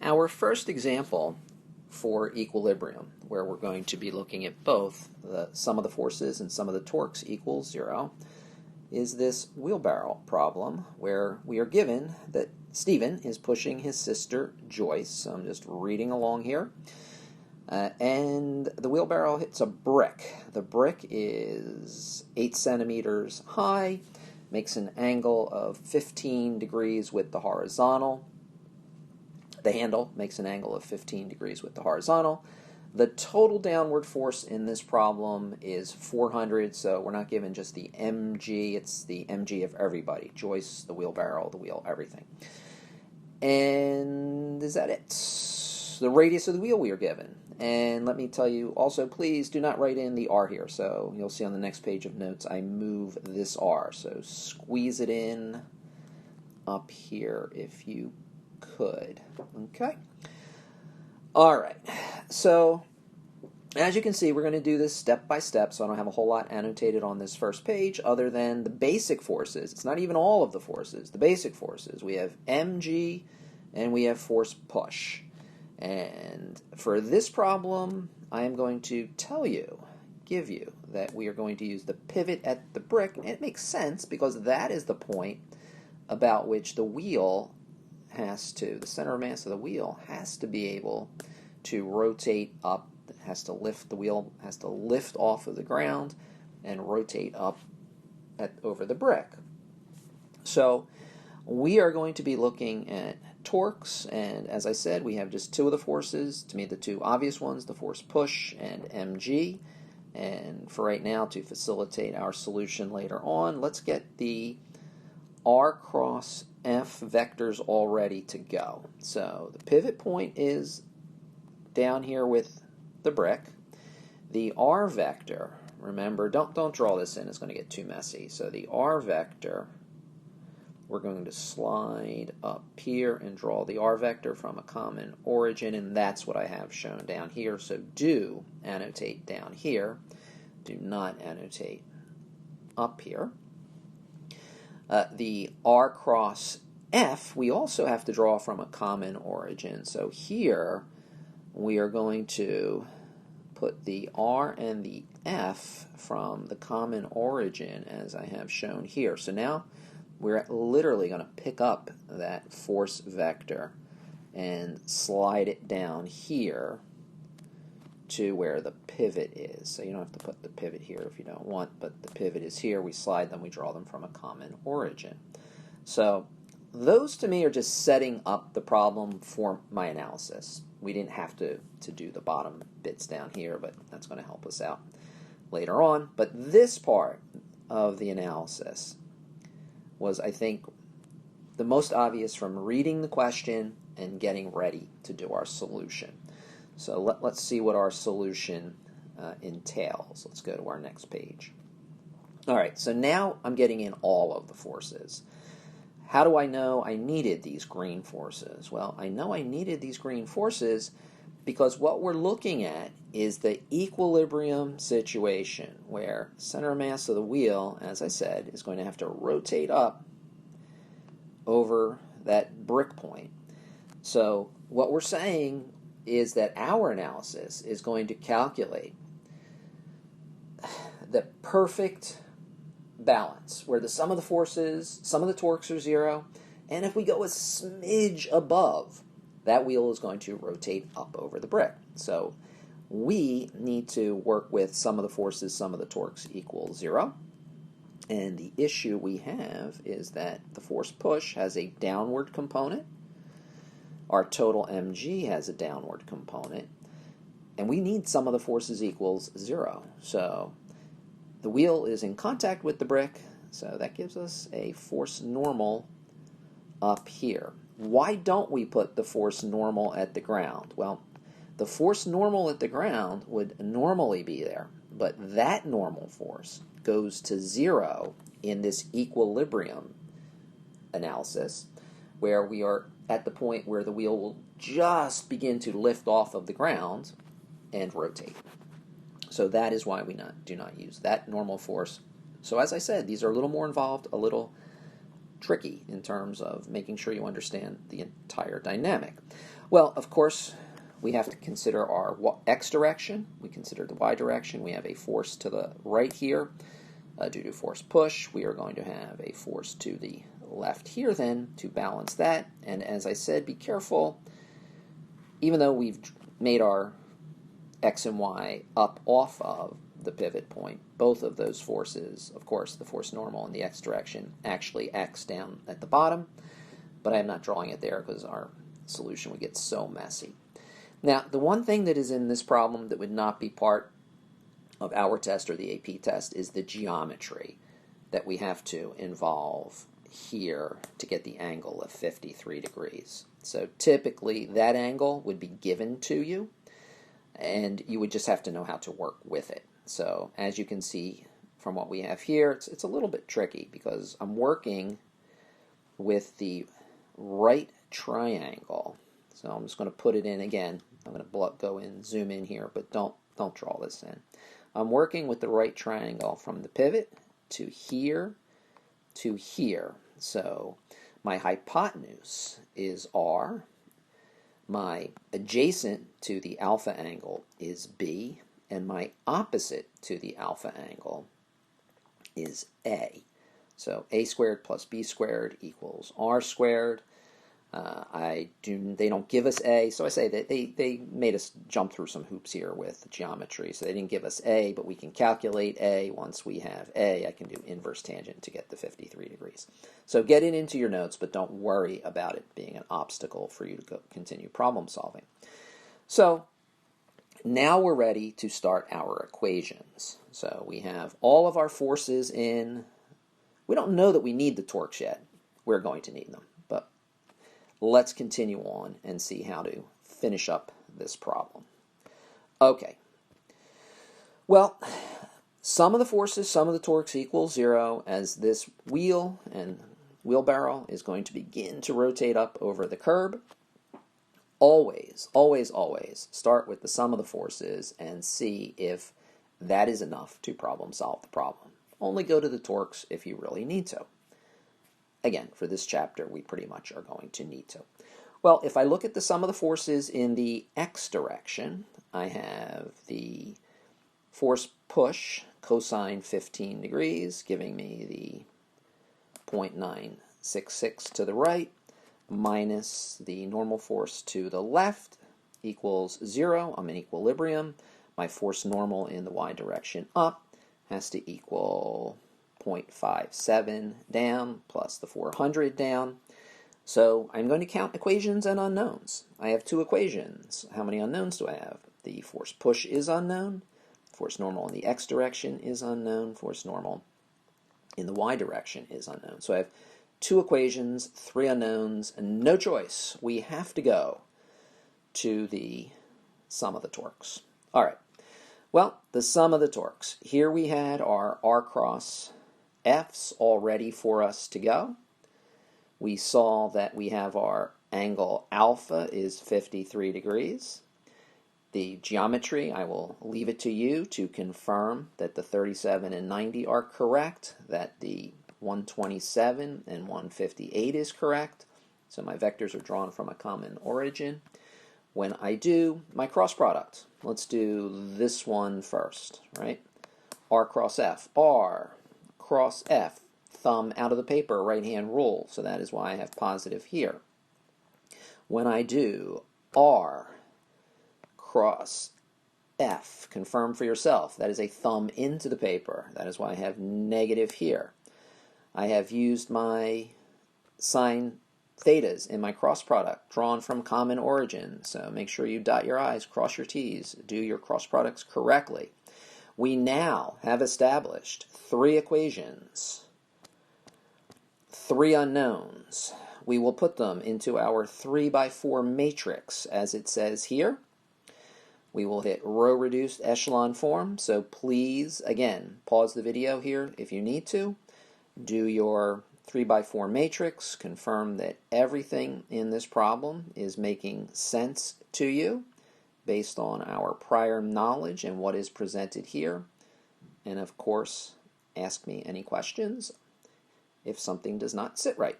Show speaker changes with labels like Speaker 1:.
Speaker 1: Our first example for equilibrium, where we're going to be looking at both the sum of the forces and sum of the torques equals 0, is this wheelbarrow problem, where we are given that Stephen is pushing his sister Joyce. So I'm just reading along here. And the wheelbarrow hits a brick. The brick is 8 centimeters high, makes an angle of 15 degrees with the horizontal. The handle makes an angle of 15 degrees with the horizontal. The total downward force in this problem is 400, so we're not given just the mg, it's the mg of everybody. Joyce, the wheelbarrow, the wheel, everything. And is that it? The radius of the wheel we are given. And let me tell you also, please do not write in the r here. So you'll see on the next page of notes I move this r. So squeeze it in up here if you could. Okay? All right. So as you can see, we're going to do this step by step, so I don't have a whole lot annotated on this first page other than the basic forces. It's not even all of the forces. The basic forces. We have mg and we have force push. And for this problem, I am going to give you that we are going to use the pivot at the brick. And it makes sense because that is the point about which the wheel the center of mass of the wheel has to be able to rotate up, the wheel has to lift off of the ground and rotate up over the brick. So we are going to be looking at torques, and as I said, we have just two of the forces. To me, the two obvious ones, the force push and mg. And for right now, to facilitate our solution later on, let's get the r cross f vectors all ready to go. So the pivot point is down here with the brick. The r vector, remember, don't draw this in, it's going to get too messy. So the r vector, we're going to slide up here and draw the r vector from a common origin, and that's what I have shown down here. So do annotate down here. Do not annotate up here. The r cross f, we also have to draw from a common origin. So here we are going to put the r and the f from the common origin as I have shown here. So now we're literally going to pick up that force vector and slide it down here to where the pivot is. So you don't have to put the pivot here if you don't want, but the pivot is here. We slide them, we draw them from a common origin. So those to me are just setting up the problem for my analysis. We didn't have to do the bottom bits down here, but that's going to help us out later on. But this part of the analysis was, I think, the most obvious from reading the question and getting ready to do our solution. So let's see what our solution entails. Let's go to our next page. All right, so now I'm getting in all of the forces. How do I know I needed these green forces? Well, I know I needed these green forces because what we're looking at is the equilibrium situation where center of mass of the wheel, as I said, is going to have to rotate up over that brick point. So what we're saying is that our analysis is going to calculate the perfect balance where the sum of the forces, sum of the torques are 0, and if we go a smidge above, that wheel is going to rotate up over the brick. So we need to work with sum of the forces, sum of the torques equals 0. And the issue we have is that the force push has a downward component. Our total mg has a downward component. And we need sum of the forces equals 0. So the wheel is in contact with the brick, so that gives us a force normal up here. Why don't we put the force normal at the ground? Well, the force normal at the ground would normally be there, but that normal force goes to 0 in this equilibrium analysis, where we are at the point where the wheel will just begin to lift off of the ground and rotate. So that is why we do not use that normal force. So as I said, these are a little more involved, a little tricky in terms of making sure you understand the entire dynamic. Well, of course, we have to consider our x direction. We consider the y direction. We have a force to the right here due to force push. We are going to have a force to the left here then to balance that. And as I said, be careful. Even though we've made our x and y up off of the pivot point, both of those forces, of course, the force normal in the x direction, actually x down at the bottom, but I'm not drawing it there because our solution would get so messy. Now, the one thing that is in this problem that would not be part of our test or the AP test is the geometry that we have to involve here to get the angle of 53 degrees. So typically that angle would be given to you, and you would just have to know how to work with it. So as you can see from what we have here, it's a little bit tricky because I'm working with the right triangle. So I'm just going to put it in again. I'm going to go in, zoom in here, but don't draw this in. I'm working with the right triangle from the pivot to here to here. So my hypotenuse is R. My adjacent to the alpha angle is B, and my opposite to the alpha angle is A. So A squared plus B squared equals R squared. They don't give us A, so I say that they made us jump through some hoops here with geometry. So they didn't give us A, but we can calculate A. Once we have A, I can do inverse tangent to get the 53 degrees. So get it into your notes, but don't worry about it being an obstacle for you to continue problem solving. So now we're ready to start our equations. So we have all of our forces in. We don't know that we need the torques yet. We're going to need them. But let's continue on and see how to finish up this problem. Okay. Well, sum of the forces, sum of the torques equals 0 as this wheel and wheelbarrow is going to begin to rotate up over the curb. Always, always, always start with the sum of the forces and see if that is enough to problem solve the problem. Only go to the torques if you really need to. Again, for this chapter, we pretty much are going to need to. Well, if I look at the sum of the forces in the x direction, I have the force push cosine 15 degrees, giving me the 0.966 to the right, minus the normal force to the left equals 0. I'm in equilibrium. My force normal in the y direction up has to equal 0.57 down plus the 400 down. So I'm going to count equations and unknowns. I have two equations. How many unknowns do I have? The force push is unknown. Force normal in the x direction is unknown. Force normal in the y direction is unknown. So I have two equations, three unknowns, and no choice. We have to go to the sum of the torques. All right. Well, the sum of the torques. Here we had our R cross F's all ready for us to go. We saw that we have our angle alpha is 53 degrees. The geometry, I will leave it to you to confirm that the 37 and 90 are correct, that the 127 and 158 is correct. So my vectors are drawn from a common origin. When I do my cross product, let's do this one first, right? R cross F. R cross F. Thumb out of the paper, right-hand rule. So that is why I have positive here. When I do R cross F, confirm for yourself. That is a thumb into the paper. That is why I have negative here. I have used my sine thetas in my cross product, drawn from common origin. So make sure you dot your I's, cross your T's, do your cross products correctly. We now have established three equations, three unknowns. We will put them into our 3x4 matrix, as it says here. We will hit row reduced echelon form. So please, again, pause the video here if you need to. Do your 3x4 matrix. Confirm that everything in this problem is making sense to you based on our prior knowledge and what is presented here. And of course, ask me any questions. if something does not sit right.